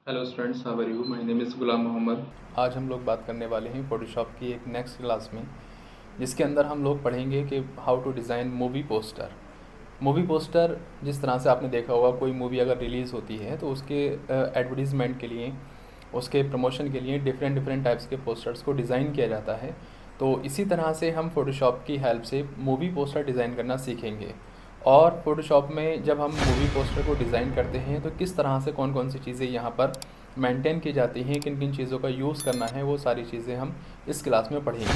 Hello students, how are you? My name is Ghulam Mohammad. आज हम लोग बात करने वाले हैं फ़ोटोशॉप की एक नेक्स्ट क्लास में, जिसके अंदर हम लोग पढ़ेंगे कि how to design movie poster. Movie poster जिस तरह से आपने देखा होगा, कोई मूवी अगर रिलीज़ होती है तो उसके एडवर्टीज़मेंट के लिए, उसके प्रमोशन के लिए डिफरेंट डिफरेंट टाइप्स के पोस्टर्स को डिज़ाइन किया जाता है। तो इसी तरह से हम फ़ोटोशॉप की हेल्प से मूवी पोस्टर डिज़ाइन करना सीखेंगे। और फ़ोटोशॉप में जब हम मूवी पोस्टर को डिज़ाइन करते हैं तो किस तरह से कौन कौन सी चीज़ें यहाँ पर मेंटेन की जाती हैं, किन किन चीज़ों का यूज़ करना है, वो सारी चीज़ें हम इस क्लास में पढ़ेंगे।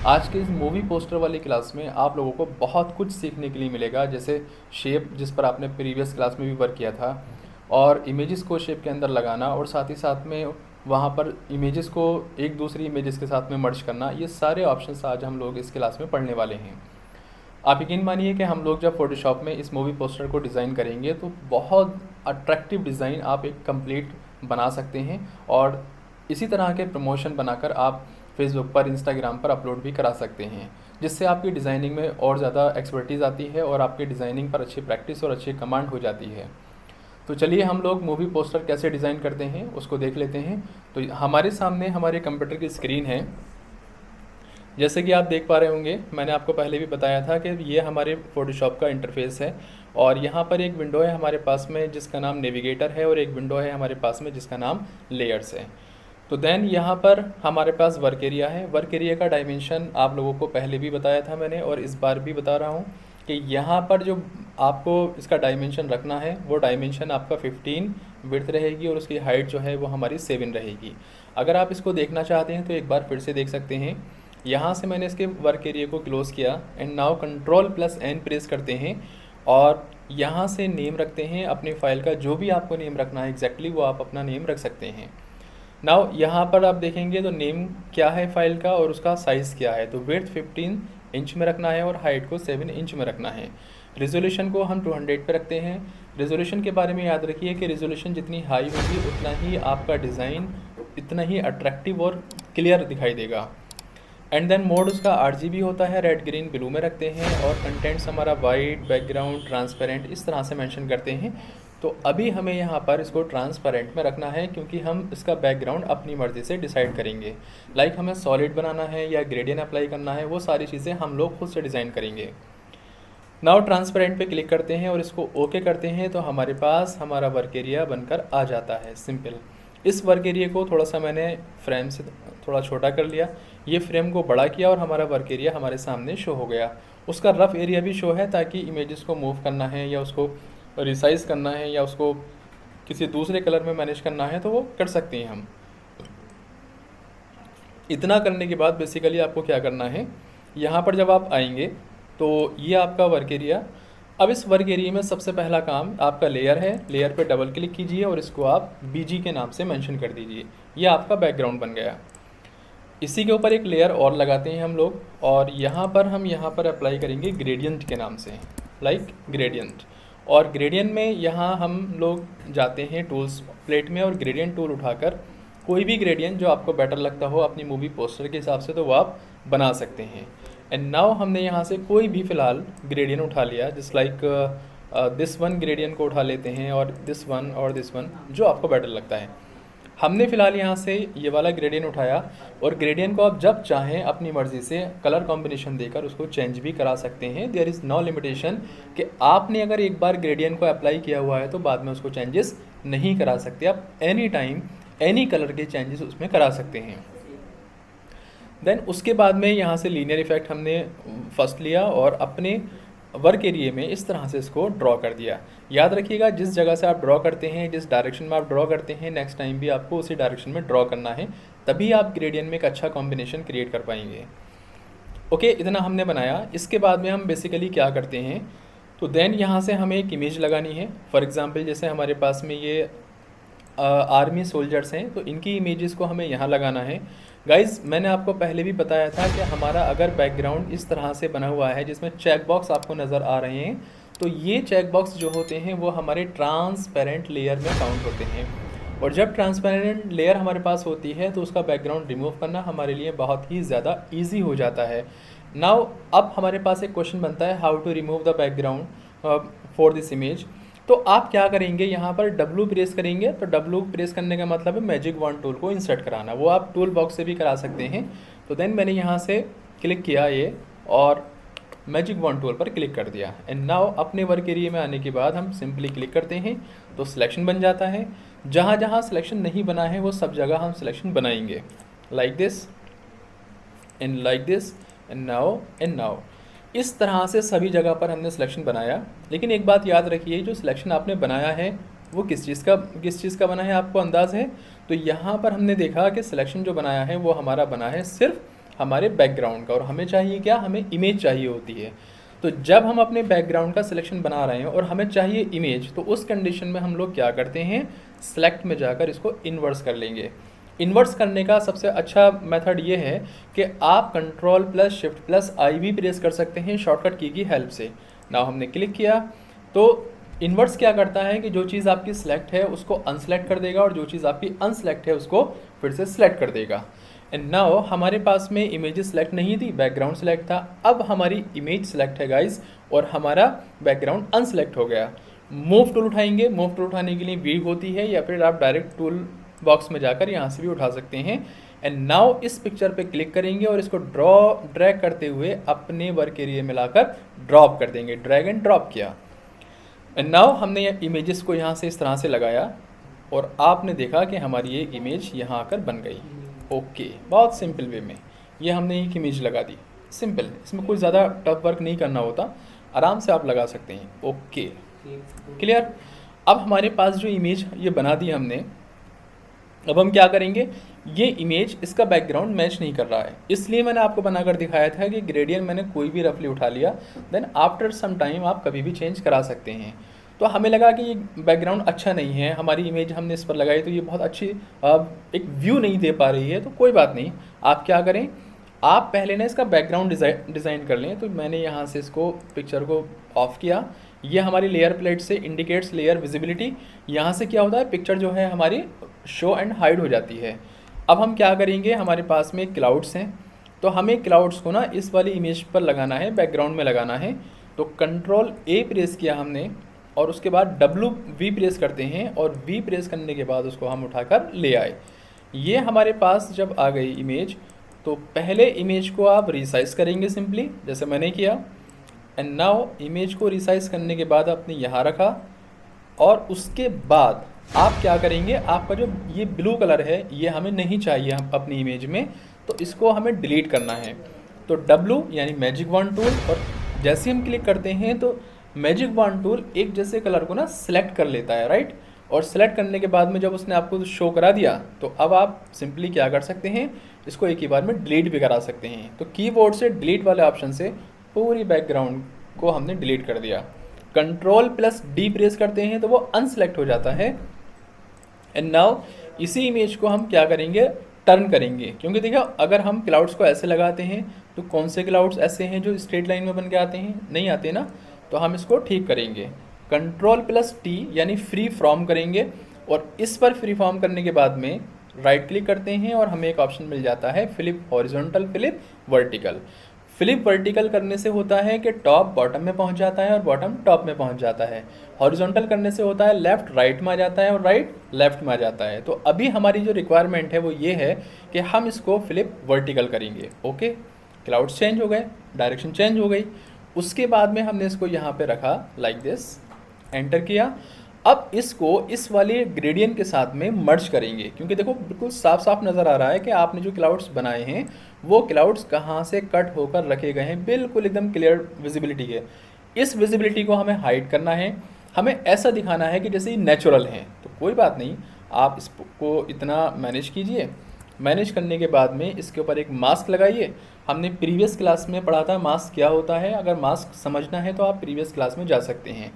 आज के इस मूवी पोस्टर वाली क्लास में आप लोगों को बहुत कुछ सीखने के लिए मिलेगा, जैसे शेप जिस पर आपने प्रीवियस क्लास में भी वर्क किया था, और इमेजेस को शेप के अंदर लगाना, और साथ ही साथ में वहाँ पर इमेजेस को एक दूसरी इमेजेस के साथ में मर्ज करना। ये सारे ऑप्शंस आज हम लोग इस क्लास में पढ़ने वाले हैं। आप यकीन मानिए कि हम लोग जब फ़ोटोशॉप में इस मूवी पोस्टर को डिज़ाइन करेंगे तो बहुत अट्रैक्टिव डिज़ाइन आप एक कंप्लीट बना सकते हैं, और इसी तरह के प्रमोशन बनाकर आप फेसबुक पर, इंस्टाग्राम पर अपलोड भी करा सकते हैं, जिससे आपकी डिज़ाइनिंग में और ज़्यादा एक्सपर्टीज़ आती है और आपकी डिज़ाइनिंग पर अच्छी प्रैक्टिस और अच्छी कमांड हो जाती है। तो चलिए हम लोग मूवी पोस्टर कैसे डिज़ाइन करते हैं उसको देख लेते हैं। तो हमारे सामने हमारे कंप्यूटर की स्क्रीन है। जैसे कि आप देख पा रहे होंगे, मैंने आपको पहले भी बताया था कि ये हमारे फ़ोटोशॉप का इंटरफेस है, और यहाँ पर एक विंडो है हमारे पास में जिसका नाम नेविगेटर है, और एक विंडो है हमारे पास में जिसका नाम लेयर्स है। तो देन यहाँ पर हमारे पास वर्क एरिया है। वर्क एरिया का डायमेंशन आप लोगों को पहले भी बताया था मैंने, और इस बार भी बता रहा हूँ कि यहाँ पर जो आपको इसका डायमेंशन रखना है वो डायमेंशन आपका 15 विड्थ रहेगी, और उसकी हाइट जो है वो हमारी 7 रहेगी। अगर आप इसको देखना चाहते हैं तो एक बार फिर से देख सकते हैं। यहाँ से मैंने इसके वर्क एरिया को क्लोज़ किया, एंड नाउ Ctrl+N प्रेस करते हैं, और यहाँ से नेम रखते हैं अपनी फ़ाइल का। जो भी आपको नेम रखना है एग्जैक्टली वो आप अपना नेम रख सकते हैं। नाउ यहाँ पर आप देखेंगे तो नेम क्या है फ़ाइल का और उसका साइज़ क्या है। तो विड्थ 15 इंच में रखना है और हाइट को 7 इंच में रखना है। रेजोल्यूशन को हम 200 पे रखते हैं। रेजोल्यूशन के बारे में याद रखिए कि रेजोल्यूशन जितनी हाई होगी उतना ही आपका डिज़ाइन इतना ही अट्रैक्टिव और क्लियर दिखाई देगा। एंड देन मोड उसका RGB होता है, रेड ग्रीन ब्लू में रखते हैं, और कंटेंट्स हमारा वाइट, बैकग्राउंड, ट्रांसपेरेंट इस तरह से मेंशन करते हैं। तो अभी हमें यहाँ पर इसको ट्रांसपेरेंट में रखना है, क्योंकि हम इसका बैकग्राउंड अपनी मर्ज़ी से डिसाइड करेंगे। लाइक हमें सॉलिड बनाना है या ग्रेडियंट अप्लाई करना है, वो सारी चीज़ें हम लोग खुद से डिज़ाइन करेंगे। नाउ ट्रांसपेरेंट पे क्लिक करते हैं और इसको ओके करते हैं, तो हमारे पास हमारा वर्क एरिया बनकर आ जाता है। सिंपल। इस वर्क एरिया को थोड़ा सा मैंने फ्रेम से थोड़ा छोटा कर लिया, ये फ्रेम को बड़ा किया, और हमारा वर्क एरिया हमारे सामने शो हो गया। उसका रफ़ एरिया भी शो है, ताकि इमेजेस को मूव करना है या उसको रिसाइज़ करना है या उसको किसी दूसरे कलर में मैनेज करना है तो वो कर सकते हैं हम। इतना करने के बाद बेसिकली आपको क्या करना है, यहाँ पर जब आप आएंगे तो ये आपका वर्क एरिया। अब इस वर्क एरिया में सबसे पहला काम आपका लेयर है। लेयर पे डबल क्लिक कीजिए और इसको आप BG के नाम से मेंशन कर दीजिए। ये आपका बैकग्राउंड बन गया। इसी के ऊपर एक लेयर और लगाते हैं हम लोग, और यहाँ पर हम यहाँ पर अप्लाई करेंगे ग्रेडियंट के नाम से, लाइक ग्रेडियंट। और ग्रेडियंट में यहाँ हम लोग जाते हैं टूल्स प्लेट में, और ग्रेडियंट टूल उठाकर कोई भी ग्रेडियंट जो आपको बेटर लगता हो अपनी मूवी पोस्टर के हिसाब से तो वो आप बना सकते हैं। एंड नाउ हमने यहाँ से कोई भी फ़िलहाल ग्रेडियंट उठा लिया, जिस लाइक दिस वन ग्रेडियंट को उठा लेते हैं, और दिस वन और दिस वन, जो आपको बेटर लगता है। हमने फ़िलहाल यहाँ से ये वाला ग्रेडियंट उठाया, और ग्रेडियंट को आप जब चाहें अपनी मर्ज़ी से कलर कॉम्बिनेशन देकर उसको चेंज भी करा सकते हैं। देयर इज़ नो लिमिटेशन कि आपने अगर एक बार ग्रेडियंट को अप्लाई किया हुआ है तो बाद में उसको चेंजेस नहीं करा सकते। आप एनी टाइम एनी कलर के चेंजेस उसमें करा सकते हैं। देन उसके बाद में यहाँ से लीनियर इफेक्ट हमने फर्स्ट लिया और अपने वर्क एरिया में इस तरह से इसको ड्रॉ कर दिया। याद रखिएगा, जिस जगह से आप ड्रॉ करते हैं, जिस डायरेक्शन में आप ड्रॉ करते हैं, नेक्स्ट टाइम भी आपको उसी डायरेक्शन में ड्रॉ करना है, तभी आप ग्रेडियंट में एक अच्छा कॉम्बिनेशन क्रिएट कर पाएंगे। ओके, इतना हमने बनाया। इसके बाद में हम बेसिकली क्या करते हैं, तो देन यहाँ से हमें एक इमेज लगानी है। फॉर एग्ज़ाम्पल जैसे हमारे पास में ये आर्मी सोल्जर्स हैं, तो इनकी इमेजेस को हमें यहाँ लगाना है। गाइज़, मैंने आपको पहले भी बताया था कि हमारा अगर बैकग्राउंड इस तरह से बना हुआ है जिसमें चेक बॉक्स आपको नज़र आ रहे हैं, तो ये चेक बॉक्स जो होते हैं वो हमारे ट्रांसपेरेंट लेयर में काउंट होते हैं। और जब ट्रांसपेरेंट लेयर हमारे पास होती है तो उसका बैकग्राउंड रिमूव करना हमारे लिए बहुत ही ज़्यादा ईजी हो जाता है। नाउ अब हमारे पास एक क्वेश्चन बनता है, how to remove the background for this image. तो तो आप क्या करेंगे, यहाँ पर W प्रेस करेंगे। तो W प्रेस करने का मतलब है मैजिक वॉन्ड टूल को इंसर्ट कराना, वो आप टूल बॉक्स से भी करा सकते हैं। तो देन मैंने यहाँ से क्लिक किया ये और मैजिक वॉन्ड टूल पर क्लिक कर दिया। एंड नाउ अपने वर्क एरिया में आने के बाद हम सिंपली क्लिक करते हैं तो सिलेक्शन बन जाता है। जहाँ जहाँ सिलेक्शन नहीं बना है वो सब जगह हम सिलेक्शन बनाएंगे, like this and like this and now and now. इस तरह से सभी जगह पर हमने सिलेक्शन बनाया। लेकिन एक बात याद रखिए, जो सिलेक्शन आपने बनाया है वो किस चीज़ का बना है, आपको अंदाज़ है? तो यहाँ पर हमने देखा कि सिलेक्शन जो बनाया है वो हमारा बना है सिर्फ हमारे बैकग्राउंड का, और हमें चाहिए क्या, हमें इमेज चाहिए होती है। तो जब हम अपने बैकग्राउंड का सिलेक्शन बना रहे हैं और हमें चाहिए इमेज, तो उस कंडीशन में हम लोग क्या करते हैं, सेलेक्ट में जाकर इसको इन्वर्स कर लेंगे। इन्वर्स करने का सबसे अच्छा मेथड ये है कि आप कंट्रोल प्लस शिफ्ट प्लस आई भी प्रेस कर सकते हैं शॉर्टकट की हेल्प से। नाउ हमने क्लिक किया तो इन्वर्स क्या करता है कि जो चीज़ आपकी सिलेक्ट है उसको अनसेलेक्ट कर देगा, और जो चीज़ आपकी अनसेलेक्ट है उसको फिर से सिलेक्ट कर देगा। एंड नाउ हमारे पास में इमेजेस सेलेक्ट नहीं थी, बैकग्राउंड सेलेक्ट था। अब हमारी इमेज सेलेक्ट है गाइस, और हमारा बैकग्राउंड अनसेलेक्ट हो गया। मूव टूल उठाएंगे, मूव टूल उठाने के लिए वी होती है, या फिर आप डायरेक्ट टूल बॉक्स में जाकर यहाँ से भी उठा सकते हैं। एंड नाउ इस पिक्चर पे क्लिक करेंगे और इसको ड्रैग करते हुए अपने वर्क एरिया में लाकर ड्रॉप कर देंगे। ड्रैग एंड ड्रॉप किया। एंड नाउ हमने इमेजेस को यहाँ से इस तरह से लगाया और आपने देखा कि हमारी ये इमेज यहाँ आकर बन गई। ओके, बहुत सिंपल वे में ये हमने एक इमेज लगा दी, सिंपल। इसमें कोई ज़्यादा टफ वर्क नहीं करना होता, आराम से आप लगा सकते हैं। Okay, clear. अब हमारे पास जो इमेज ये बना दी हमने, अब हम क्या करेंगे, ये इमेज इसका बैकग्राउंड मैच नहीं कर रहा है, इसलिए मैंने आपको बनाकर दिखाया था कि ग्रेडियंट मैंने कोई भी रफली उठा लिया, देन आफ्टर सम टाइम आप कभी भी चेंज करा सकते हैं। तो हमें लगा कि ये बैकग्राउंड अच्छा नहीं है, हमारी इमेज हमने इस पर लगाई तो ये बहुत अच्छी एक व्यू नहीं दे पा रही है। तो कोई बात नहीं, आप क्या करें, आप पहले ना इसका बैकग्राउंड डिज़ाइन कर लें। तो मैंने यहाँ से इसको पिक्चर को ऑफ किया। ये हमारी लेयर प्लेट से इंडिकेट्स लेयर विजिबिलिटी। यहाँ से क्या होता है, पिक्चर जो है हमारी शो एंड हाइड हो जाती है। अब हम क्या करेंगे, हमारे पास में क्लाउड्स हैं, तो हमें क्लाउड्स को ना इस वाली इमेज पर लगाना है, बैकग्राउंड में लगाना है। तो कंट्रोल ए प्रेस किया हमने और उसके बाद W प्रेस करते हैं, और V प्रेस करने के बाद उसको हम उठाकर ले आए। ये हमारे पास जब आ गई इमेज, तो पहले इमेज को आप रिसाइज करेंगे सिंपली, जैसे मैंने किया। एंड नाउ इमेज को रिसाइज करने के बाद आपने यहाँ रखा, और उसके बाद आप क्या करेंगे, आपका जो ये ब्लू कलर है ये हमें नहीं चाहिए हम अपनी इमेज में, तो इसको हमें डिलीट करना है। तो W यानी मैजिक वॉन्ड टूल, और जैसे हम क्लिक करते हैं तो मैजिक वॉन्ड टूल एक जैसे कलर को ना सिलेक्ट कर लेता है, राइट। और सेलेक्ट करने के बाद में जब उसने आपको शो करा दिया, तो अब आप सिंपली क्या कर सकते हैं, इसको एक ही बार में डिलीट भी करा सकते हैं। तो कीबोर्ड से डिलीट वाले ऑप्शन से पूरी बैकग्राउंड को हमने डिलीट कर दिया। कंट्रोल प्लस D प्रेस करते हैं तो वो अनसेलेक्ट हो जाता है। एंड नाउ इसी इमेज को हम क्या करेंगे, टर्न करेंगे, क्योंकि देखो अगर हम क्लाउड्स को ऐसे लगाते हैं तो कौन से क्लाउड्स ऐसे हैं जो स्ट्रेट लाइन में बन के आते हैं, नहीं आते ना। तो हम इसको ठीक करेंगे, कंट्रोल प्लस T यानी फ्री फ्रॉम करेंगे, और इस पर फ्री फॉर्म करने के बाद में राइट क्लिक करते हैं और हमें एक ऑप्शन मिल जाता है flip horizontal, flip vertical. Flip vertical करने से होता है कि टॉप बॉटम में पहुंच जाता है और बॉटम टॉप में पहुंच जाता है। हॉरिजॉन्टल करने से होता है लेफ़्ट राइट में आ जाता है और राइट लेफ़्ट में आ जाता है। तो अभी हमारी जो रिक्वायरमेंट है वो ये है कि हम इसको फ्लिप वर्टिकल करेंगे। ओके, क्लाउड्स चेंज हो गए, डायरेक्शन चेंज हो गई। उसके बाद में हमने इसको यहाँ पे रखा लाइक दिस, एंटर किया। अब इसको इस वाले ग्रेडियंट के साथ में मर्ज करेंगे, क्योंकि देखो बिल्कुल साफ साफ नज़र आ रहा है कि आपने जो क्लाउड्स बनाए हैं वो क्लाउड्स कहाँ से कट होकर रखे गए हैं, बिल्कुल एकदम क्लियर विजिबिलिटी है। इस विजिबिलिटी को हमें हाइड करना है, हमें ऐसा दिखाना है कि जैसे ये नेचुरल हैं। तो कोई बात नहीं, आप इसको इतना मैनेज कीजिए। मैनेज करने के बाद में इसके ऊपर एक मास्क लगाइए। हमने प्रीवियस क्लास में पढ़ा था मास्क क्या होता है, अगर मास्क समझना है तो आप प्रीवियस क्लास में जा सकते हैं।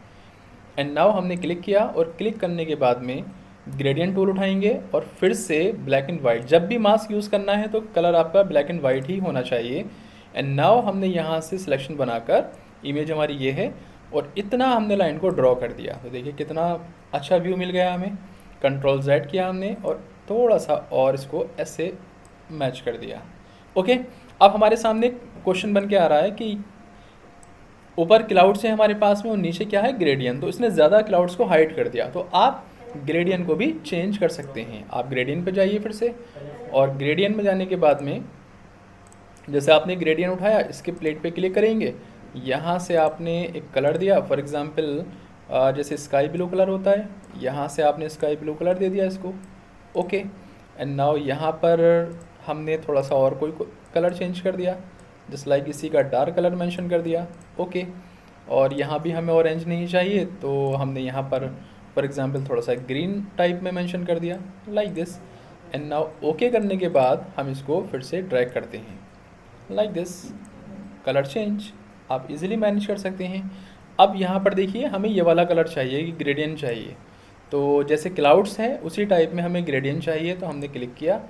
एंड नाउ हमने क्लिक किया, और क्लिक करने के बाद में ग्रेडियंट टूल उठाएंगे और फिर से ब्लैक एंड वाइट। जब भी मास्क यूज़ करना है तो कलर आपका ब्लैक एंड वाइट ही होना चाहिए। एंड नाउ हमने यहाँ से सिलेक्शन बनाकर इमेज हमारी ये है, और इतना हमने लाइन को ड्रॉ कर दिया। तो देखिए कितना अच्छा व्यू मिल गया हमें। कंट्रोल Z किया हमने और थोड़ा सा और इसको ऐसे मैच कर दिया। ओके, अब हमारे सामने क्वेश्चन बन के आ रहा है कि ऊपर क्लाउड्स है हमारे पास में और नीचे क्या है, ग्रेडियंट। तो इसने ज़्यादा क्लाउड्स को हाइड कर दिया। तो आप ग्रेडियंट को भी चेंज कर सकते हैं। आप ग्रेडियंट पे जाइए फिर से, और ग्रेडियंट में जाने के बाद में जैसे आपने ग्रेडियंट उठाया, इसके प्लेट पे क्लिक करेंगे, यहाँ से आपने एक कलर दिया, फॉर एग्जांपल जैसे स्काई ब्लू कलर होता है, यहाँ से आपने स्काई ब्लू कलर दे दिया इसको, ओके। एंड नाउ यहाँ पर हमने थोड़ा सा और कोई कलर चेंज कर दिया, जस्ट लाइक इसी का डार्क कलर मेंशन कर दिया, ओके। और यहाँ भी हमें ऑरेंज नहीं चाहिए, तो हमने यहाँ पर फॉर एग्जांपल थोड़ा सा ग्रीन टाइप में मेंशन कर दिया, like this. And now okay करने के बाद हम इसको फिर से ड्रैग करते हैं, लाइक दिस। कलर चेंज आप इजीली मैनेज कर सकते हैं। अब यहाँ पर देखिए, हमें ये वाला कलर चाहिए कि ग्रेडियंट चाहिए, तो जैसे क्लाउड्स हैं उसी टाइप में हमें ग्रेडियंट चाहिए, तो हमने क्लिक किया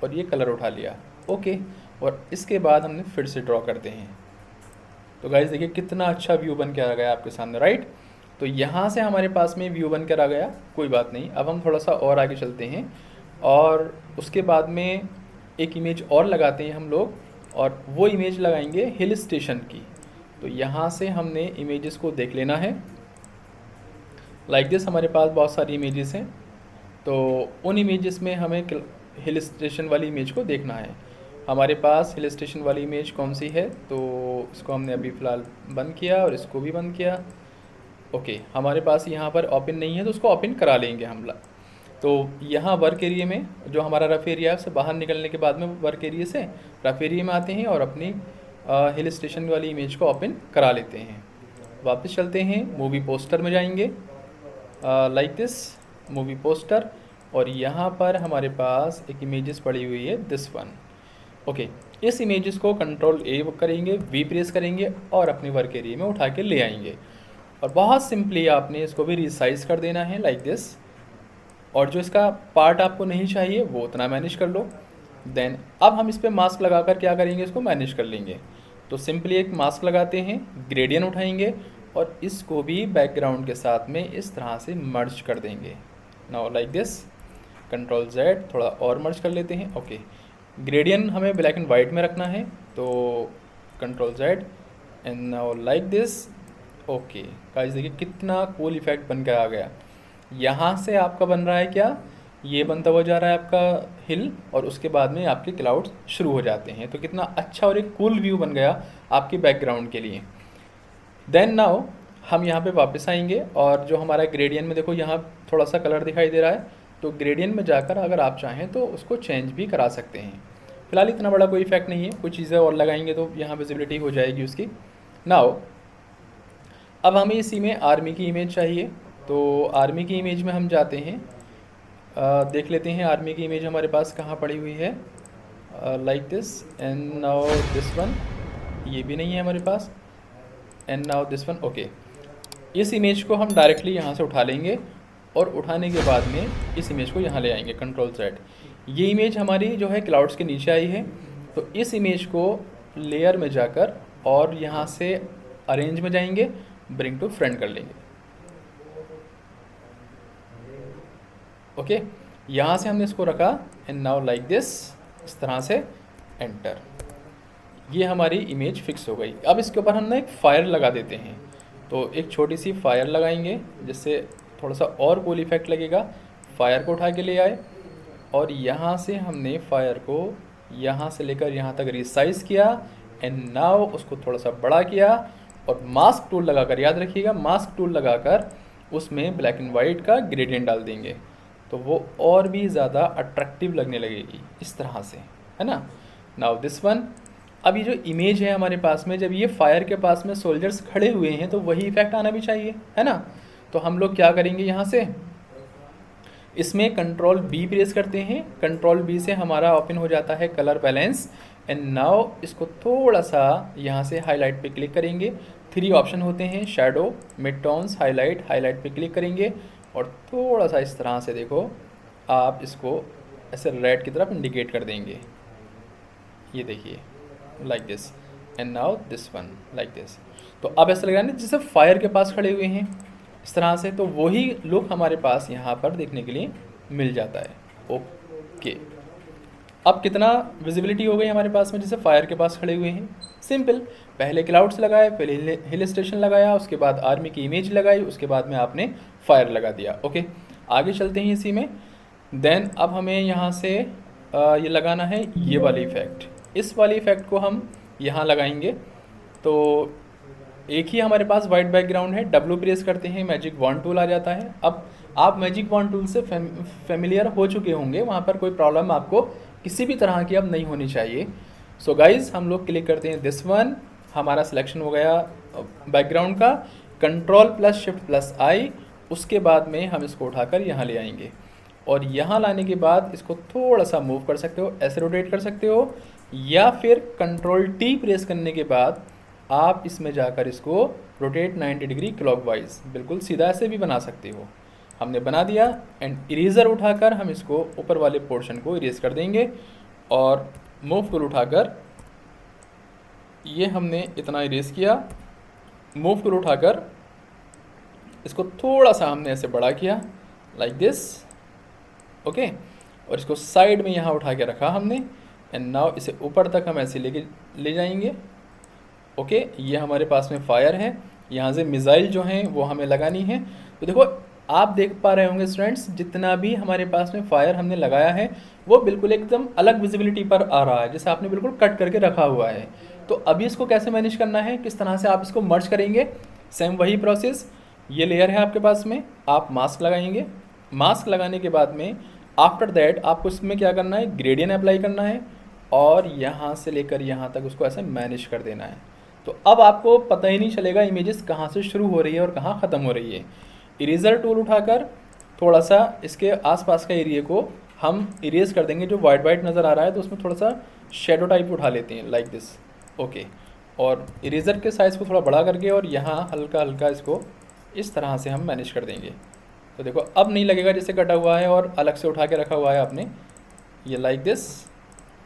और ये कलर उठा लिया, ओके। और इसके बाद हमने फिर से ड्रॉ करते हैं। तो गाइस देखिए कितना अच्छा व्यू बन के आ गया आपके सामने, राइट। तो यहाँ से हमारे पास में व्यू बन कर आ गया, कोई बात नहीं। अब हम थोड़ा सा और आगे चलते हैं और उसके बाद में एक इमेज और लगाते हैं हम लोग, और वो इमेज लगाएंगे हिल स्टेशन की। तो यहाँ से हमने इमेजेस को देख लेना है, लाइक दिस। हमारे पास बहुत सारी इमेजेस हैं, तो उन इमेजेस में हमें हिल स्टेशन वाली इमेज को देखना है। हमारे पास हिल स्टेशन वाली इमेज कौन सी है, तो इसको हमने अभी फ़िलहाल बंद किया और इसको भी बंद किया, ओके। हमारे पास यहाँ पर ओपन नहीं है, तो उसको ओपन करा लेंगे हम लोग। तो यहाँ वर्क एरिया में जो हमारा रफ़ एरिया है, उससे बाहर निकलने के बाद में वर्क एरिया से रफ़ एरिया में आते हैं और अपनी हिल स्टेशन वाली इमेज को ओपन करा लेते हैं। वापस चलते हैं, मूवी पोस्टर में जाएंगे, लाइक दिस, मूवी पोस्टर। और यहाँ पर हमारे पास एक इमेजेस पड़ी हुई है, दिस वन, ओके। इस इमेजेस को कंट्रोल ए करेंगे, वी प्रेस करेंगे और अपने वर्क एरिया में उठा के ले आएंगे। और बहुत सिंपली आपने इसको भी रिसाइज कर देना है, लाइक दिस। और जो इसका पार्ट आपको नहीं चाहिए वो उतना मैनेज कर लो। देन अब हम इस पर मास्क लगाकर क्या करेंगे, इसको मैनेज कर लेंगे। तो सिंपली एक मास्क लगाते हैं, ग्रेडियंट उठाएंगे और इसको भी बैकग्राउंड के साथ में इस तरह से मर्ज कर देंगे। Now like this, control Z, थोड़ा और मर्ज कर लेते हैं, ओके। ग्रेडियंट हमें ब्लैक एंड वाइट में रखना है, तो control Z and now like this, okay. Guys देखिए कितना कूल इफेक्ट बन के आ गया। यहाँ से आपका बन रहा है क्या, ये बनता हुआ जा रहा है आपका हिल, और उसके बाद में आपके क्लाउड्स शुरू हो जाते हैं। तो कितना अच्छा और एक कूल व्यू बन गया आपके बैकग्राउंड के लिए। देन नाउ हम यहाँ पे वापस आएंगे और जो हमारा ग्रेडियंट में देखो यहाँ थोड़ा सा कलर दिखाई दे रहा है, तो ग्रेडियंट में जाकर अगर आप चाहें तो उसको चेंज भी करा सकते हैं। फिलहाल इतना बड़ा कोई इफेक्ट नहीं है, कुछ चीज़ें और लगाएंगे तो यहाँ विजिबिलिटी हो जाएगी उसकी। नाउ अब हमें इसी में आर्मी की इमेज चाहिए, तो आर्मी की इमेज में हम जाते हैं, देख लेते हैं आर्मी की इमेज हमारे पास कहाँ पड़ी हुई है, like this. And now this one, ये भी नहीं है हमारे पास, and now this one, okay. इस इमेज को हम डायरेक्टली यहाँ से उठा लेंगे और उठाने के बाद में इस इमेज को यहाँ ले आएंगे, कंट्रोल जेड। ये इमेज हमारी जो है क्लाउड्स के नीचे आई है, तो इस इमेज को लेयर में जाकर और यहाँ से अरेंज में जाएंगे, ब्रिंग टू फ्रंट कर लेंगे, ओके। यहाँ से हमने इसको रखा एंड नाउ लाइक दिस, इस तरह से एंटर। ये हमारी इमेज फिक्स हो गई। अब इसके ऊपर हम ना एक फायर लगा देते हैं, तो एक छोटी सी फायर लगाएंगे जिससे थोड़ा सा और कूल इफेक्ट लगेगा। फायर को उठा के ले आए और यहाँ से हमने फायर को यहाँ से लेकर यहाँ तक रिसाइज किया एंड नाउ उसको थोड़ा सा बड़ा किया और मास्क टूल लगाकर, याद रखिएगा मास्क टूल लगाकर उसमें ब्लैक एंड वाइट का ग्रेडियंट डाल देंगे, तो वो और भी ज़्यादा अट्रैक्टिव लगने लगेगी इस तरह से, है ना। नाउ दिस वन, अब ये जो इमेज है हमारे पास में, जब ये फायर के पास में सोल्जर्स खड़े हुए हैं तो वही इफेक्ट आना भी चाहिए, है ना। तो हम लोग क्या करेंगे, यहाँ से इसमें कंट्रोल बी प्रेस करते हैं, कंट्रोल बी से हमारा ओपन हो जाता है कलर बैलेंस एंड नाउ इसको थोड़ा सा यहाँ से हाईलाइट पे क्लिक करेंगे। 3 ऑप्शन होते हैं, shadow, mid tones, highlight. Highlight पे क्लिक करेंगे और थोड़ा सा इस तरह से देखो आप इसको ऐसे रेड की तरफ इंडिकेट कर देंगे, ये देखिए like this and now this one like this. तो अब ऐसा लग रहा है ना जैसे फायर के पास खड़े हुए हैं इस तरह से, तो वही लुक हमारे पास यहाँ पर देखने के लिए मिल जाता है, ओके। अब कितना विजिबिलिटी हो गई हमारे पास में, जैसे फायर के पास खड़े हुए हैं। सिंपल, पहले क्लाउड्स लगाए, पहले हिल स्टेशन लगाया, उसके बाद आर्मी की इमेज लगाई, उसके बाद में आपने फायर लगा दिया। ओके, आगे चलते हैं इसी में। देन अब हमें यहाँ से ये लगाना है ये वाली इफ़ेक्ट। इस वाली इफ़ेक्ट को हम यहाँ लगाएंगे। तो एक ही हमारे पास वाइट बैकग्राउंड है, डब्ल्यू प्रेस करते हैं, मैजिक वॉन्ड टूल आ जाता है। अब आप मैजिक वॉन्ड टूल से फेमिलियर हो चुके होंगे, वहाँ पर कोई प्रॉब्लम आपको किसी भी तरह की अब नहीं होनी चाहिए। सो गाइज हम लोग क्लिक करते हैं दिस वन, हमारा सिलेक्शन हो गया बैकग्राउंड का। कंट्रोल प्लस शिफ्ट प्लस आई, उसके बाद में हम इसको उठाकर यहाँ ले आएंगे और यहाँ लाने के बाद इसको थोड़ा सा मूव कर सकते हो, ऐसे रोटेट कर सकते हो, या फिर कंट्रोल टी प्रेस करने के बाद आप इसमें जाकर इसको रोटेट 90 डिग्री क्लॉकवाइज, बिल्कुल सीधा ऐसे भी बना सकते हो। हमने बना दिया एंड इरेज़र उठाकर हम इसको ऊपर वाले पोर्शन को इरेज कर देंगे और मूव टूल उठाकर ये हमने इतना इरेज किया। मूव टूल उठाकर इसको थोड़ा सा हमने ऐसे बड़ा किया लाइक दिस। ओके, और इसको साइड में यहाँ उठा के रखा हमने एंड नाउ इसे ऊपर तक हम ऐसे ले जाएंगे। ओके, ये हमारे पास में फायर है, यहाँ से मिसाइल जो हैं वो हमें लगानी है। तो देखो आप देख पा रहे होंगे स्टूडेंट्स, जितना भी हमारे पास में फायर हमने लगाया है वो बिल्कुल एकदम अलग विजिबिलिटी पर आ रहा है, जैसे आपने बिल्कुल कट करके रखा हुआ है। तो अभी इसको कैसे मैनेज करना है, किस तरह से आप इसको मर्ज करेंगे, सेम वही प्रोसेस। ये लेयर है आपके पास में, आप मास्क लगाएंगे। मास्क लगाने के बाद में आफ्टर दैट आपको इसमें क्या करना है, ग्रेडियंट अप्लाई करना है और यहाँ से लेकर यहाँ तक उसको ऐसे मैनेज कर देना है। तो अब आपको पता ही नहीं चलेगा इमेजेस कहाँ से शुरू हो रही है और कहाँ ख़त्म हो रही है। इरेजर टूल उठाकर थोड़ा सा इसके आसपास का एरिया को हम इरेज कर देंगे, जो वाइट वाइट नज़र आ रहा है तो उसमें थोड़ा सा शेडो टाइप उठा लेते हैं लाइक दिस। ओके, और इरेजर के साइज़ को थोड़ा बड़ा करके और यहाँ हल्का हल्का इसको इस तरह से हम मैनेज कर देंगे। तो देखो अब नहीं लगेगा जैसे कटा हुआ है और अलग से उठा के रखा हुआ है आपने, ये लाइक दिस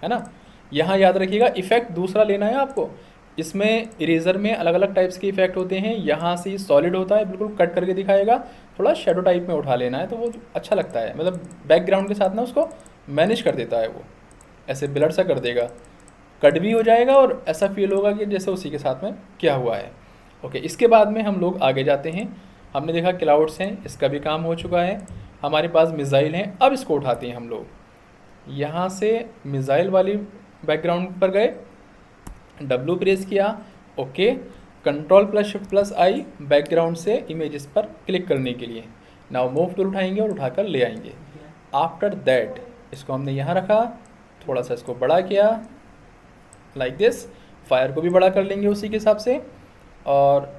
है ना। यहाँ याद रखिएगा इफ़ेक्ट दूसरा लेना है आपको। इसमें इरेज़र में अलग अलग टाइप्स के इफ़ेक्ट होते हैं, यहाँ से सॉलिड होता है, बिल्कुल कट करके दिखाएगा, थोड़ा शेडो टाइप में उठा लेना है तो वो अच्छा लगता है, मतलब बैकग्राउंड के साथ ना उसको मैनेज कर देता है, वो ऐसे ब्लर सा कर देगा, कट भी हो जाएगा और ऐसा फील होगा कि जैसे उसी के साथ में क्या हुआ है। ओके, इसके बाद में हम लोग आगे जाते हैं। हमने देखा क्लाउड्स हैं, इसका भी काम हो चुका है। हमारे पास मिसाइल हैं, अब इसको उठाते हैं हम लोग। यहाँ से मिसाइल वाली बैकग्राउंड पर गए, डब्ल्यू प्रेस किया, okay, control plus shift plus I background से इमेजेस पर क्लिक करने के लिए। नाउ मूव टूल उठाएंगे और उठाकर ले आएंगे। आफ्टर दैट इसको हमने यहाँ रखा, थोड़ा सा इसको बड़ा किया लाइक दिस, फायर को भी बड़ा कर लेंगे उसी के हिसाब से और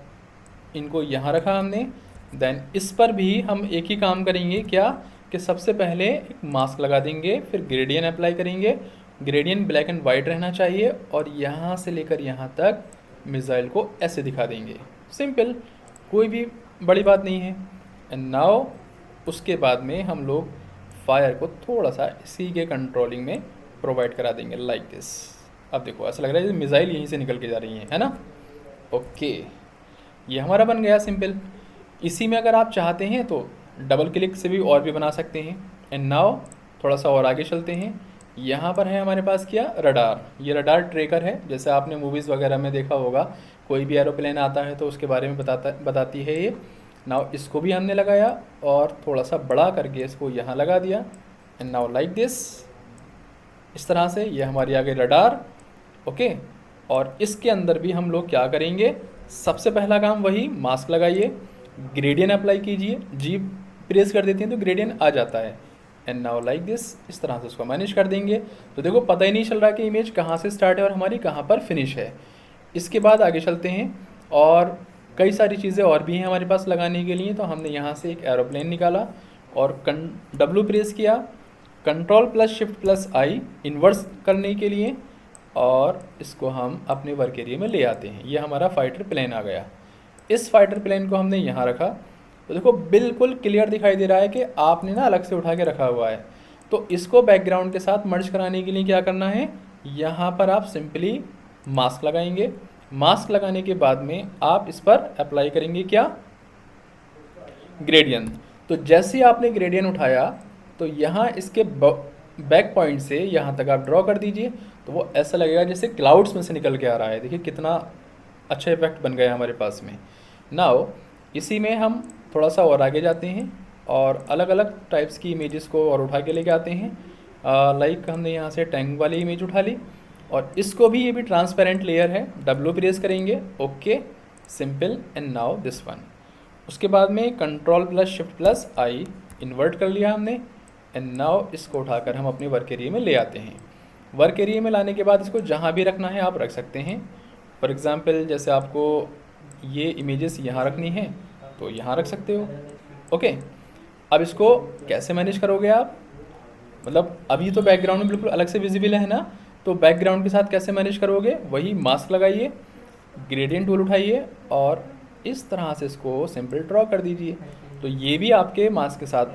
इनको यहाँ रखा हमने। देन इस पर भी हम एक ही काम करेंगे, क्या कि सबसे पहले एक मास्क लगा देंगे, फिर ग्रेडियंट अप्लाई करेंगे। ग्रेडियंट ब्लैक एंड वाइट रहना चाहिए और यहाँ से लेकर यहाँ तक मिसाइल को ऐसे दिखा देंगे। सिंपल, कोई भी बड़ी बात नहीं है। एंड नाउ उसके बाद में हम लोग फायर को थोड़ा सा इसी के कंट्रोलिंग में प्रोवाइड करा देंगे लाइक दिस। अब देखो ऐसा लग रहा है जैसे मिसाइल यहीं से निकल के जा रही है ना। ओके, ये हमारा बन गया सिंपल। इसी में अगर आप चाहते हैं तो डबल क्लिक से भी और भी बना सकते हैं। एंड नाउ थोड़ा सा और आगे चलते हैं। यहाँ पर है हमारे पास क्या, रडार। ये रडार ट्रेकर है, जैसे आपने मूवीज़ वगैरह में देखा होगा, कोई भी एरोप्लेन आता है तो उसके बारे में बताती है ये। नाउ इसको भी हमने लगाया और थोड़ा सा बड़ा करके इसको यहाँ लगा दिया। एंड नाउ लाइक दिस, इस तरह से ये हमारी आ गई रडार। ओके, और इसके अंदर भी हम लोग क्या करेंगे, सबसे पहला काम वही, मास्क लगाइए, ग्रेडियंट अप्लाई कीजिए, जी प्रेस कर देते हैं तो ग्रेडियंट आ जाता है। एंड नाउ लाइक दिस, इस तरह से उसको मैनेज कर देंगे। तो देखो पता ही नहीं चल रहा कि इमेज कहाँ से स्टार्ट है और हमारी कहाँ पर फिनिश है। इसके बाद आगे चलते हैं और कई सारी चीज़ें और भी हैं हमारे पास लगाने के लिए। तो हमने यहाँ से एक एरोप्लेन निकाला और डब्ल्यू प्रेस किया, कंट्रोल प्लस शिफ्ट प्लस आई इन्वर्स करने के लिए, और इसको हम अपने वर्क एरिया में ले आते हैं। ये हमारा फाइटर प्लेन आ गया। इस फाइटर प्लेन को हमने यहाँ रखा तो देखो बिल्कुल क्लियर दिखाई दे रहा है कि आपने ना अलग से उठा के रखा हुआ है। तो इसको बैकग्राउंड के साथ मर्ज कराने के लिए क्या करना है, यहाँ पर आप सिंपली मास्क लगाएंगे। मास्क लगाने के बाद में आप इस पर अप्लाई करेंगे क्या, ग्रेडियंट। तो जैसे ही आपने ग्रेडियंट उठाया तो यहाँ इसके बैक पॉइंट से यहाँ तक आप ड्रॉ कर दीजिए, तो वो ऐसा लगेगा जैसे क्लाउड्स में से निकल के आ रहा है। देखिए कितना अच्छा इफेक्ट बन गया हमारे पास में। नाउ इसी में हम थोड़ा सा और आगे जाते हैं और अलग अलग टाइप्स की इमेजेस को और उठा के लेके आते हैं। लाइक हमने यहाँ से टैंक वाली इमेज उठा ली और इसको भी, ये भी ट्रांसपेरेंट लेयर है, डब्ल्यू प्रेस करेंगे, okay, simple, and now this one. उसके बाद में कंट्रोल प्लस शिफ्ट प्लस आई इन्वर्ट कर लिया हमने, एंड नाउ इसको उठाकर हम अपने वर्क एरिया में ले आते हैं। वर्क एरिया में लाने के बाद इसको जहाँ भी रखना है आप रख सकते हैं। फॉर एग्ज़ाम्पल जैसे आपको ये इमेजेस यहाँ रखनी है तो यहाँ रख सकते हो, ओके। अब इसको कैसे मैनेज करोगे आप, मतलब अभी तो बैकग्राउंड में बिल्कुल अलग से विजिबल है ना, तो बैकग्राउंड के साथ कैसे मैनेज करोगे, वही मास्क लगाइए, ग्रेडियंट टूल उठाइए और इस तरह से इसको सिंपल ड्रॉ कर दीजिए, तो ये भी आपके मास्क के साथ,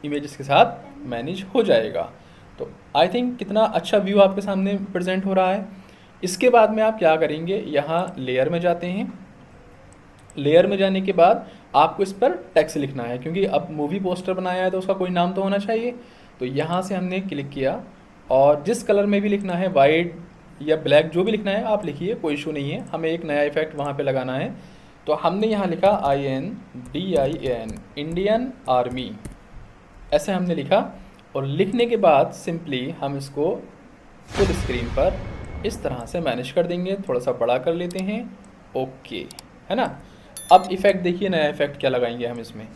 इमेजेस के साथ मैनेज हो जाएगा। तो आई थिंक कितना अच्छा व्यू आपके सामने प्रेजेंट हो रहा है। इसके बाद में आप क्या करेंगे, यहाँ लेयर में जाते हैं। लेयर में जाने के बाद आपको इस पर टेक्स्ट लिखना है, क्योंकि अब मूवी पोस्टर बनाया है तो उसका कोई नाम तो होना चाहिए। तो यहाँ से हमने क्लिक किया और जिस कलर में भी लिखना है, वाइट या ब्लैक, जो भी लिखना है आप लिखिए, कोई इशू नहीं है। हमें एक नया इफेक्ट वहाँ पे लगाना है, तो हमने यहाँ लिखा INDIAN, इंडियन आर्मी, ऐसे हमने लिखा। और लिखने के बाद सिंपली हम इसको फुल स्क्रीन पर इस तरह से मैनेज कर देंगे, थोड़ा सा बड़ा कर लेते हैं, ओके, है ना। अब इफ़ेक्ट देखिए, नया इफ़ेक्ट क्या लगाएंगे हम इसमें।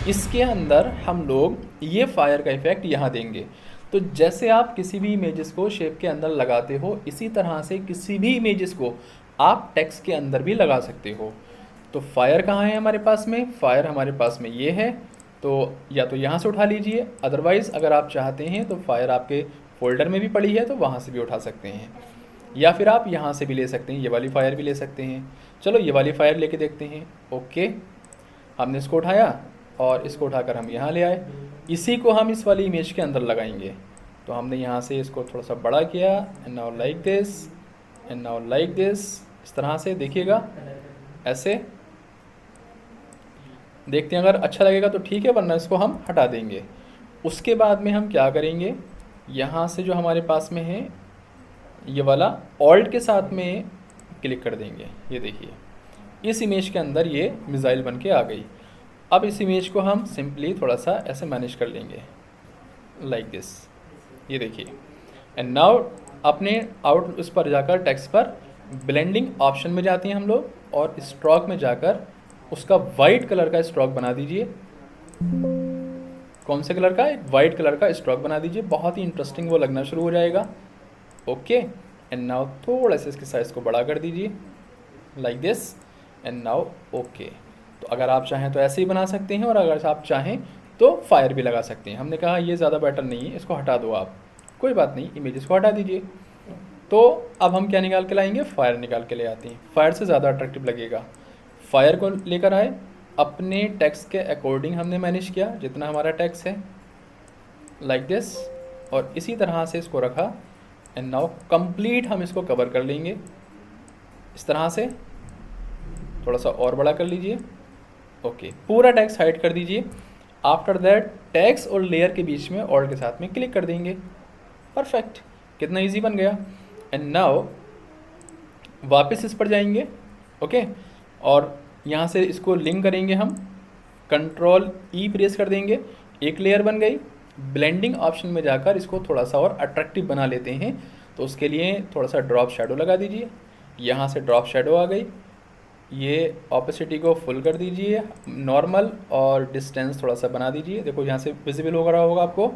इसके अंदर हम लोग ये फायर का इफ़ेक्ट यहाँ देंगे। तो जैसे आप किसी भी इमेजेस को शेप के अंदर लगाते हो, इसी तरह से किसी भी इमेजेस को आप टेक्स्ट के अंदर भी लगा सकते हो। तो फायर कहाँ है हमारे पास में, फायर हमारे पास में ये है, तो या तो यहाँ से उठा लीजिए, अदरवाइज़ अगर आप चाहते हैं तो फायर आपके फोल्डर में भी पड़ी है तो वहाँ से भी उठा सकते हैं, या फिर आप यहाँ से भी ले सकते हैं, ये वाली फायर भी ले सकते हैं। चलो ये वाली फायर लेके देखते हैं, ओके। हमने इसको उठाया और इसको उठाकर हम यहाँ ले आए, इसी को हम इस वाली इमेज के अंदर लगाएंगे। तो हमने यहाँ से इसको थोड़ा सा बड़ा किया, and now like this, and now like this, इस तरह से देखिएगा, ऐसे देखते हैं। अगर अच्छा लगेगा तो ठीक है, वरना इसको हम हटा देंगे। उसके बाद में हम क्या करेंगे, यहाँ से जो हमारे पास में है ये वाला, ऑल्ट के साथ में क्लिक कर देंगे। ये देखिए इस इमेज के अंदर ये मिसाइल बन के आ गई। अब इस इमेज को हम सिंपली थोड़ा सा ऐसे मैनेज कर लेंगे, लाइक दिस, ये देखिए। एंड नाउ अपने आउट उस पर जाकर टेक्स्ट पर ब्लेंडिंग ऑप्शन में जाते हैं हम लोग, और स्ट्रोक में जाकर उसका वाइट कलर का स्ट्रोक बना दीजिए। कौन से कलर का, एक वाइट कलर का स्ट्रोक बना दीजिए, बहुत ही इंटरेस्टिंग वो लगना शुरू हो जाएगा, ओके। एंड नाउ थोड़ा सा इसके साइज़ को बड़ा कर दीजिए, like this, and now okay. तो अगर आप चाहें तो ऐसे ही बना सकते हैं, और अगर आप चाहें तो फायर भी लगा सकते हैं। हमने कहा ये ज़्यादा बेटर नहीं है, इसको हटा दो आप, कोई बात नहीं, इमेजेस को हटा दीजिए। तो अब हम क्या निकाल के लाएंगे, फायर निकाल के ले आते हैं। फायर से ज़्यादा अट्रैक्टिव लगेगा। फायर को लेकर आए, अपने टेक्स्ट के अकॉर्डिंग हमने मैनेज किया जितना हमारा टेक्स्ट है, लाइक दिस, और इसी तरह से इसको रखा। एंड नाउ कंप्लीट हम इसको कवर कर लेंगे इस तरह से, थोड़ा सा और बड़ा कर लीजिए, ओके। पूरा टेक्स्ट हाइड कर दीजिए। आफ्टर दैट टेक्स्ट और लेयर के बीच में ऑल्ट के साथ में क्लिक कर देंगे, परफेक्ट, कितना इजी बन गया। एंड नाउ वापस इस पर जाएंगे, ओके, और यहाँ से इसको लिंक करेंगे हम, कंट्रोल ई प्रेस कर देंगे, एक लेयर बन गई। ब्लेंडिंग ऑप्शन में जाकर इसको थोड़ा सा और अट्रैक्टिव बना लेते हैं, तो उसके लिए थोड़ा सा ड्रॉप शैडो लगा दीजिए। यहाँ से ड्रॉप शैडो आ गई, ये ऑपेसिटी को फुल कर दीजिए, नॉर्मल, और डिस्टेंस थोड़ा सा बना दीजिए। देखो यहाँ से विजिबल हो रहा होगा आपको,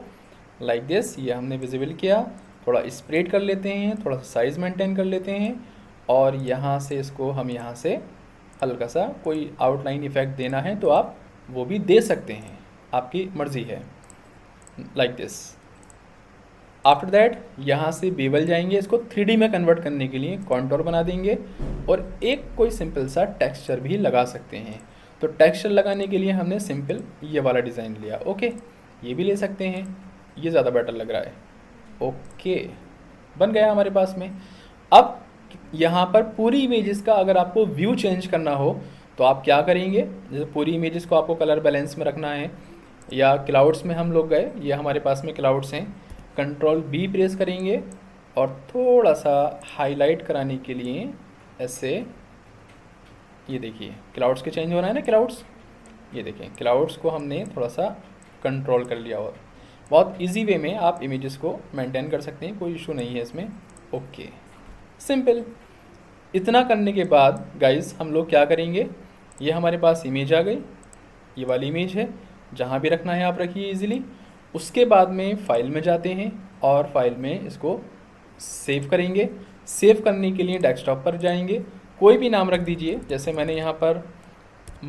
लाइक दिस, ये हमने विजिबल किया। थोड़ा स्प्रेड कर लेते हैं, थोड़ा सा साइज़ मेंटेन कर लेते हैं, और यहाँ से इसको हम यहाँ से हल्का सा कोई आउटलाइन इफेक्ट देना है तो आप वो भी दे सकते हैं, आपकी मर्ज़ी है, लाइक दिस। आफ्टर दैट यहाँ से बेवल जाएंगे, इसको 3D में कन्वर्ट करने के लिए कॉन्टोर बना देंगे, और एक कोई सिंपल सा टेक्सचर भी लगा सकते हैं। तो टेक्सचर लगाने के लिए हमने सिंपल ये वाला डिज़ाइन लिया, ओके। ये भी ले सकते हैं, ये ज़्यादा बेटर लग रहा है, ओके, बन गया हमारे पास में। अब यहाँ पर पूरी इमेजेस का अगर आपको व्यू चेंज करना हो तो आप क्या करेंगे, जैसे पूरी इमेजेस को आपको कलर बैलेंस में रखना है, या क्लाउड्स में हम लोग गए, ये हमारे पास में क्लाउड्स हैं, कंट्रोल बी प्रेस करेंगे और थोड़ा सा हाईलाइट कराने के लिए ऐसे, ये देखिए क्लाउड्स के चेंज हो रहा है ना, क्लाउड्स, ये देखें क्लाउड्स को हमने थोड़ा सा कंट्रोल कर लिया। और बहुत इजी वे में आप इमेजेस को मेंटेन कर सकते हैं, कोई इशू नहीं है इसमें। Okay, simple. इतना करने के बाद गाइस हम लोग क्या करेंगे, ये हमारे पास इमेज आ गई, ये वाली इमेज है, जहाँ भी रखना है आप रखिए इजीली। उसके बाद में फाइल में जाते हैं और फाइल में इसको सेव करेंगे। सेव करने के लिए डेस्कटॉप पर जाएंगे, कोई भी नाम रख दीजिए, जैसे मैंने यहाँ पर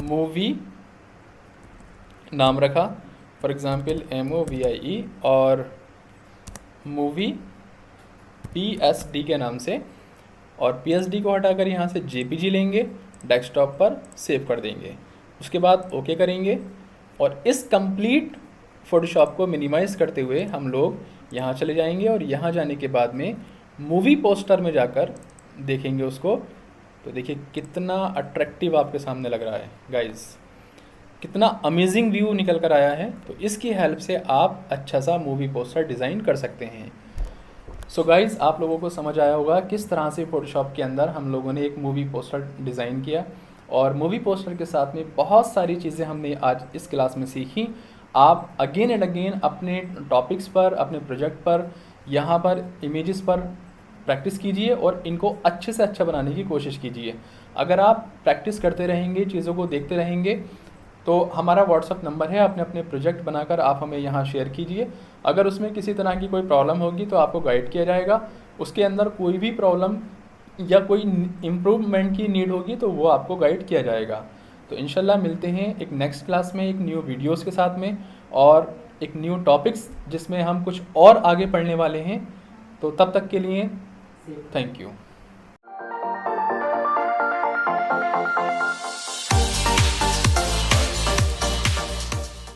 मूवी नाम रखा फॉर एग्ज़ाम्पल MOVIE, और मूवी PSD के नाम से, और PSD को हटाकर यहाँ से JPG लेंगे, डेस्कटॉप पर सेव कर देंगे। उसके बाद ओके करेंगे और इस कंप्लीट फ़ोटोशॉप को मिनिमाइज़ करते हुए हम लोग यहाँ चले जाएंगे और यहाँ जाने के बाद में मूवी पोस्टर में जाकर देखेंगे उसको। तो देखिए कितना अट्रैक्टिव आपके सामने लग रहा है गाइस, कितना अमेजिंग व्यू निकल कर आया है। तो इसकी हेल्प से आप अच्छा सा मूवी पोस्टर डिज़ाइन कर सकते हैं। सो गाइज़, आप लोगों को समझ आया होगा किस तरह से फ़ोटोशॉप के अंदर हम लोगों ने एक मूवी पोस्टर डिज़ाइन किया, और मूवी पोस्टर के साथ में बहुत सारी चीज़ें हमने आज इस क्लास में सीखी। आप अगेन एंड अगेन अपने टॉपिक्स पर, अपने प्रोजेक्ट पर, यहाँ पर इमेजेस पर प्रैक्टिस कीजिए और इनको अच्छे से अच्छा बनाने की कोशिश कीजिए। अगर आप प्रैक्टिस करते रहेंगे, चीज़ों को देखते रहेंगे, तो हमारा व्हाट्सअप नंबर है, अपने अपने प्रोजेक्ट बनाकर आप हमें यहाँ शेयर कीजिए। अगर उसमें किसी तरह की कोई प्रॉब्लम होगी तो आपको गाइड किया जाएगा। उसके अंदर कोई भी प्रॉब्लम या कोई इम्प्रूवमेंट की नीड होगी तो वो आपको गाइड किया जाएगा। तो इंशाल्लाह मिलते हैं एक नेक्स्ट क्लास में एक न्यू वीडियोस के साथ में और एक न्यू टॉपिक्स जिसमें हम कुछ और आगे पढ़ने वाले हैं। तो तब तक के लिए थैंक यू।